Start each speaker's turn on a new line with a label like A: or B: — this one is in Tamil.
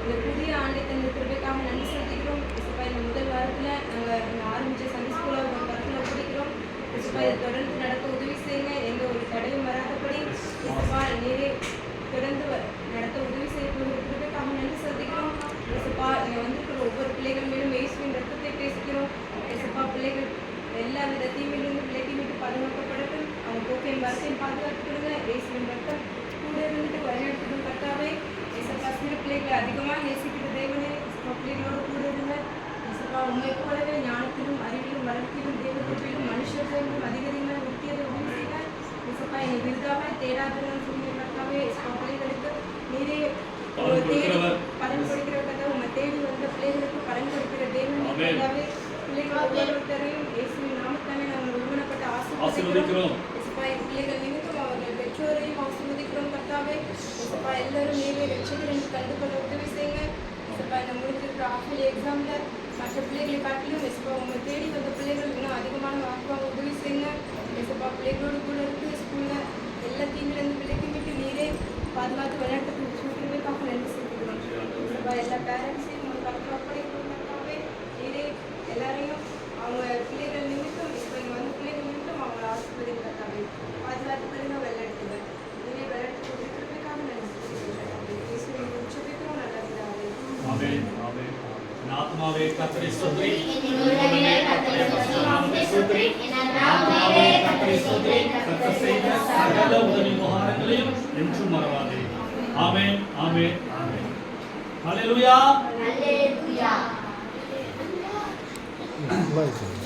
A: இந்த புதிய ஆண்டை தந்த கிருபைக்காக நன்றி செலுத்திக்கிறோம். இசப்பா இந்த முதல் வாரத்தில் நாங்கள் ஆரம்பித்த சண்டே ஸ்கூலில் ஒரு பக்கத்தில் பிடிக்கிறோம். இசப்பா இதை தொடர்ந்து நடக்க உதவி செய்யுங்க. எந்த ஒரு தடையும் வராதபடி இசப்பா நீரே தொடர்ந்து நடத்த உதவி செய்யக்கூடிய கிருபைக்காக நன்றி செலுத்திக்கிறோம். இசப்பா இங்கே வந்திருக்கிற ஒவ்வொரு பிள்ளைகள் மேலும் இயேசுவின் ரத்தத்தை பேசிக்கிறோம். இசப்பா பிள்ளைகள் எல்லா வித தீமையிலிருந்து விலக்கி விட்டு பாதுகாக்கப்படட்டும். அவங்க போக்கையும் வரத்தையும் பாதுகாத்துக்கிடுங்க. இயேசுவின் ரத்தம் கூட இருந்துட்டு வழிநடத்தட்டும். கர்த்தாவே இசப்பா சிறு பிள்ளைகளை அதிகமாக நேசிக்கிற தேவனே, இசப்பா பிள்ளைகளோடு கூட இருங்க. இசப்பா உண்மை போலவே ஞானத்திலும் அறிவிலும் வளர்ச்சியிலும் தேவத்திலும் மனுஷர்களும் அதிகரிங்க முக்கியதை உதவி செய்ய. இசப்பா என்னை விருதாக தேடாதுன்னு சொல்லி கர்த்தாவே இசப்பா பிள்ளைகளுக்கு நீரே தேடி பலன் கொடுக்கிற கதை உண்மை தேடி வந்த பிள்ளைகளுக்கு பலன் கொடுக்கிற தேவனே கர்த்தாவே பிள்ளைகள் ஒவ்வொருத்தரையும் இயேசுவின் நாமத்தாலே நாங்கள் ஒருமனப்பட்டு ஆசீர்வதிக்கிறோம். இசப்பா என் பிள்ளைகள் நிமித்தம் அவர்கள் பெற்றோரையும் ஆசீர்வதிக்கிறோம். கர்த்தாவே இசப்பா எல்லாரும் நீரே ரட்சகர் என்று கண்டுகொள்ள உதவி செய்யுங்க. இசப்பா இந்த முடிஞ்சிருக்கிற ஆஃபில் எக்ஸாமில் மற்ற பிள்ளைகளை காட்டிலும் இசப்பா உங்களை தேடி வந்த பிள்ளைகள் இன்னும் அதிகமான வாக்குவாங்க உதவி செய்யுங்க. இசப்பா பிள்ளைகளோடு கூட இருந்து ஸ்கூலில் எல்லா தீங்கிலிருந்து பிள்ளைக்கு விட்டு நீரே பாதுகாத்து விளையாட்டுக்கு சுற்றுமைக்காக நன்றி செலுத்துகிறோம். இசப்பா எல்லா பேரண்ட்ஸையும் உங்கள் கருத்து ஒப்படைக்கிறதுக்காகவே நீரே எல்லாரையும் அவங்க பிள்ளைகள் நிமித்தம் இப்போ இங்கே வந்து பிள்ளைகள் நிமித்தம் அவங்களை ஆசீர்வதிக்கிறதுக்காகவே பாதுகாத்துக்கிறத வெள்ளெடுத்துங்க. நீரே விளையாட்டு கொடுக்கிறதுக்காக நன்றி செலுத்துகிறோம். இயேசுவின் உச்சபிக்கிறோம் நல்ல விடாவே.
B: ஆமென் ஆமென். ஆத்மாவே கர்த்தரை ஸ்தோத்திரி, என்னுடைய கர்த்தரை பரிசுத்தநாமத்தை ஸ்தோத்திரி, ஆத்மாவே கர்த்தரை ஸ்தோத்திரி, கர்த்தர் செய்த சகல உதவி உபகாரங்களையும் என்றும் மறவாதே. ஆமென் ஆமென் ஆமென். ஹல்லேலூயா
C: Hallelujah.
D: Hallelujah.